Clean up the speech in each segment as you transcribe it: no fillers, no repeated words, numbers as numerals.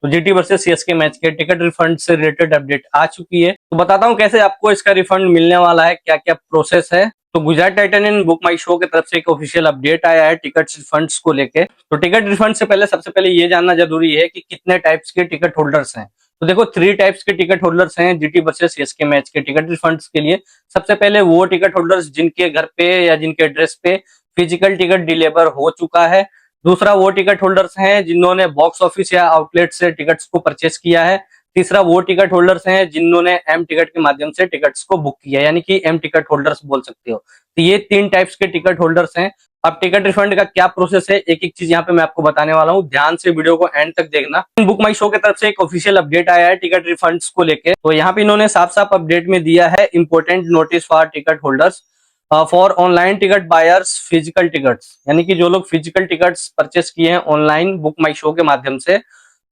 तो GT versus CSK match के ticket refund से रिलेटेड अपडेट आ चुकी है। तो बताता हूँ कैसे आपको इसका रिफंड मिलने वाला है, क्या क्या प्रोसेस है। तो गुजरात टाइटन बुक माई शो की तरफ से एक ऑफिशियल अपडेट आया है टिकट रिफंड्स को लेके। तो टिकट रिफंड से पहले सबसे पहले ये जानना जरूरी है कि कितने टाइप्स के टिकट होल्डर्स हैं। तो देखो 3 टाइप्स के टिकट होल्डर्स हैं जीटी वर्सेस सीएसके मैच के टिकट रिफंड्स के लिए। सबसे पहले वो टिकट होल्डर्स जिनके घर पे या जिनके एड्रेस पे फिजिकल टिकट डिलीवर हो चुका है। दूसरा वो टिकट होल्डर्स हैं जिन्होंने बॉक्स ऑफिस या आउटलेट से टिकट्स को परचेस किया है। तीसरा वो टिकट होल्डर्स हैं जिन्होंने एम टिकट के माध्यम से टिकट्स को बुक किया, यानी कि एम टिकट होल्डर्स बोल सकते हो। तो ये 3 टाइप्स के टिकट होल्डर्स हैं। अब टिकट रिफंड का क्या प्रोसेस है, एक एक चीज यहाँ पे मैं आपको बताने वाला हूँ, ध्यान से वीडियो को एंड तक देखना। बुक माई शो की तरफ से एक ऑफिशियल अपडेट आया है टिकट रिफंड्स को लेके। तो यहाँ पे इन्होंने साफ साफ अपडेट में दिया है important notice for ticket holders for online ticket buyers physical tickets, यानी कि जो लोग फिजिकल टिकट्स परचेस किए हैं ऑनलाइन बुक माई शो के माध्यम से।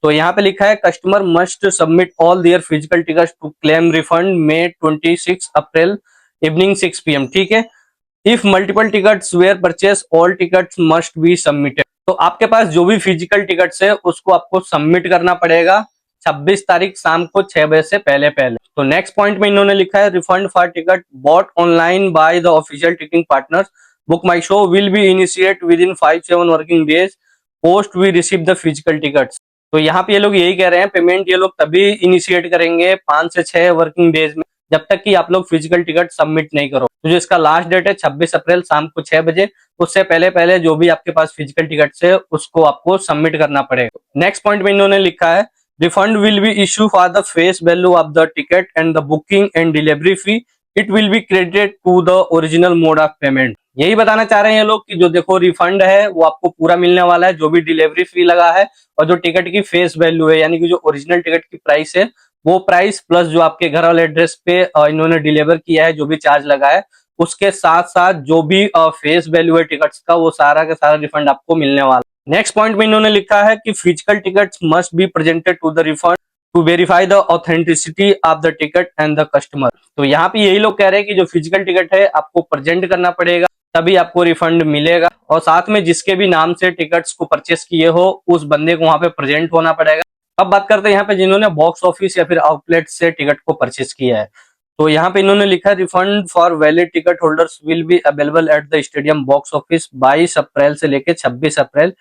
तो यहाँ पे लिखा है customer must submit all their physical tickets to claim refund May 26 April evening 6 PM, ठीक है। If multiple tickets were purchase all tickets must be submitted. तो आपके पास जो भी फिजिकल टिकट्स है उसको आपको सबमिट करना पड़ेगा 26 तारीख शाम को 6 बजे से पहले पहले। तो नेक्स्ट पॉइंट में इन्होंने लिखा है refund for ticket bought online by the official ticketing partners BookMyShow will be initiate within 5-7 working days post we receive the physical tickets. तो यहाँ पे ये लोग यही कह रहे हैं पेमेंट ये लोग तभी इनिशिएट करेंगे 5 से 6 वर्किंग डेज में, जब तक कि आप लोग फिजिकल टिकट सबमिट नहीं करो। तो जो इसका लास्ट डेट है 26 अप्रैल शाम को 6 बजे, उससे पहले पहले जो भी आपके पास फिजिकल टिकट है उसको आपको सबमिट करना पड़ेगा। नेक्स्ट पॉइंट में इन्होंने लिखा है refund will be issue for the face value of the ticket and the booking and delivery fee, it will be credited to the original mode of payment. यही बताना चाह रहे हैं लोग कि जो देखो रिफंड है वो आपको पूरा मिलने वाला है, जो भी डिलीवरी फी लगा है और जो टिकट की फेस वैल्यू है, यानी कि जो ओरिजिनल टिकट की प्राइस है वो प्राइस प्लस जो आपके घर वाले एड्रेस पे इन्होंने डिलीवर किया है जो भी चार्ज लगा है, उसके साथ साथ जो भी फेस वैल्यू है टिकट्स का वो सारा का सारा रिफंड आपको मिलने वाला है। नेक्स्ट पॉइंट में इन्होंने लिखा है कि physical tickets must be presented to the refund to verify the authenticity of the ticket and the customer. तो यहाँ पे यही लोग कह रहे हैं कि जो फिजिकल टिकट है आपको प्रेजेंट करना पड़ेगा तभी आपको रिफंड मिलेगा, और साथ में जिसके भी नाम से टिकट्स को परचेस किए हो उस बंदे को वहां पे प्रेजेंट होना पड़ेगा। अब बात करते हैं यहाँ पे जिन्होंने बॉक्स ऑफिस या फिर आउटलेट से टिकट को परचेस किया है। तो यहाँ पे इन्होंने लिखा refund for valid ticket holders will be available at the stadium box office 22 अप्रैल से लेके 26 अप्रैल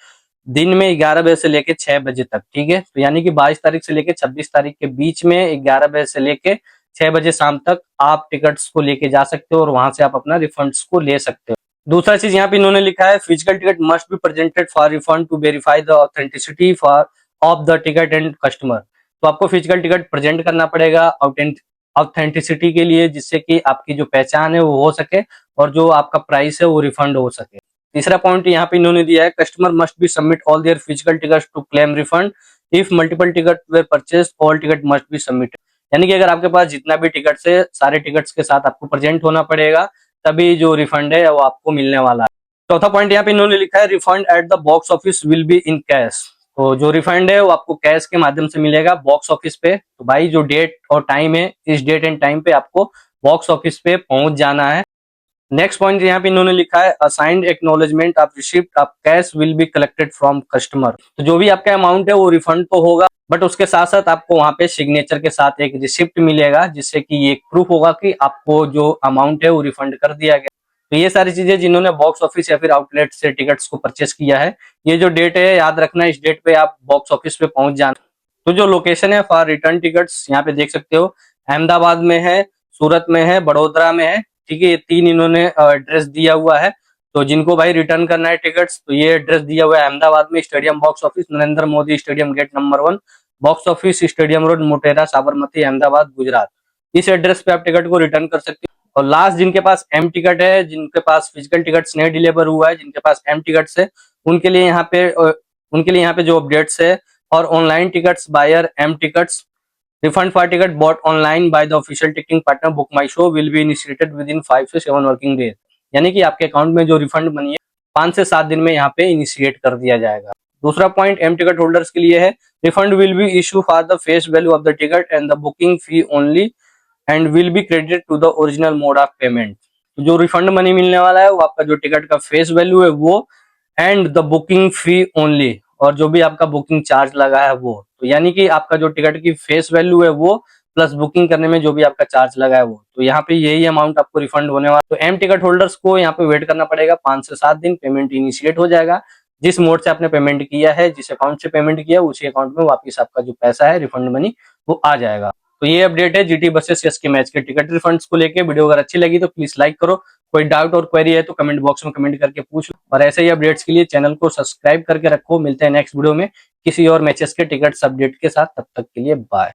दिन में 11 बजे से लेके 6 बजे तक, ठीक है। तो यानी कि 22 तारीख से लेके 26 तारीख के बीच में 11 बजे से लेके 6 बजे शाम तक आप टिकट्स को लेके जा सकते हो और वहां से आप अपना रिफंड्स को ले सकते हो। दूसरा चीज यहाँ पे इन्होंने लिखा है physical ticket must be presented for refund to verify the authenticity for of the ticket and customer. तो आपको फिजिकल टिकट प्रेजेंट करना पड़ेगा ऑथेंटिसिटी के लिए, जिससे कि आपकी जो पहचान है वो हो सके और जो आपका प्राइस है वो रिफंड हो सके। तीसरा पॉइंट यहाँ पे इन्होंने दिया है customer must be submit all their physical tickets to claim refund if multiple ticket were purchase all ticket must be submitted. यानी कि अगर आपके पास जितना भी टिकट्स है सारे टिकट्स के साथ आपको प्रेजेंट होना पड़ेगा तभी जो रिफंड है वो आपको मिलने वाला है। चौथा पॉइंट यहाँ पे इन्होंने लिखा है refund at the box office will be in cash. तो जो रिफंड है वो आपको कैश के माध्यम से मिलेगा बॉक्स ऑफिस पे। तो भाई जो डेट और टाइम है इस डेट एंड टाइम पे आपको बॉक्स ऑफिस पे पहुंच जाना है। नेक्स्ट पॉइंट यहाँ पे इन्होंने लिखा है assigned acknowledgement of receipt of cash will be collected from customer. तो जो भी आपका अमाउंट है वो रिफंड तो होगा, बट उसके साथ साथ आपको वहां पे सिग्नेचर के साथ एक रिसिप्ट मिलेगा, जिससे कि ये प्रूफ होगा कि आपको जो अमाउंट है वो रिफंड कर दिया गया। तो ये सारी चीजें जिन्होंने बॉक्स ऑफिस या फिर आउटलेट से टिकट्स को परचेस किया है, ये जो डेट है याद रखना, इस डेट पे आप बॉक्स ऑफिस पे पहुंच जाना। तो जो लोकेशन है फॉर रिटर्न टिकट्स यहाँ पे देख सकते हो, अहमदाबाद में है, सूरत में है, बड़ोदरा में है, ठीक है। ये 3 इन्होंने एड्रेस दिया हुआ है। तो जिनको भाई रिटर्न करना है टिकट्स तो ये एड्रेस दिया हुआ है अहमदाबाद में stadium box office, Narendra Modi stadium gate number 1, box office stadium road, Motera, Sabarmati, Ahmedabad, Gujarat. इस एड्रेस पे आप टिकट को रिटर्न कर सकते हो। और लास्ट जिनके पास एम टिकट है, जिनके पास फिजिकल टिकट्स नहीं डिलीवर हुआ है, जिनके पास एम टिकट्स है, उनके लिए यहाँ पे जो अपडेट्स है और online tickets buyer M tickets refund for ticket bought online by the official ticketing partner BookMyShow will be initiated within 5 से 7 वर्किंग डेज। यानी कि आपके अकाउंट में जो रिफंड बनी है 5 से 7 दिन में यहाँ पे इनिशिएट कर दिया जाएगा। दूसरा पॉइंट एम टिकट होल्डर्स के लिए है refund will be issue for the face value of the ticket and the booking fee only and will be credited to the original mode of payment. जो refund money मिलने वाला है वो आपका जो टिकट का फेस वैल्यू है वो and the booking fee only, और जो भी आपका बुकिंग चार्ज लगा है वो, तो यानी कि आपका जो टिकट की फेस वैल्यू है वो प्लस बुकिंग करने में जो भी आपका चार्ज लगा है वो, तो यहाँ पे यही अमाउंट आपको रिफंड होने वाला। तो एम टिकट होल्डर्स को यहाँ पे वेट करना पड़ेगा 5 से 7 दिन, पेमेंट इनिशिएट हो जाएगा। जिस मोड से आपने पेमेंट किया है, जिस अकाउंट से पेमेंट किया उसी अकाउंट में वापस आपका जो पैसा है रिफंड मनी वो आ जाएगा। तो ये अपडेट है जीटी वर्सेस सीएसके मैच के टिकट रिफंड्स को लेके। वीडियो अगर अच्छी लगी तो प्लीज लाइक करो, कोई डाउट और क्वेरी है तो कमेंट बॉक्स में कमेंट करके पूछ लो, और ऐसे ही अपडेट्स के लिए चैनल को सब्सक्राइब करके रखो। मिलते हैं नेक्स्ट वीडियो में किसी और मैचेस के टिकट्स अपडेट के साथ, तब तक के लिए बाय।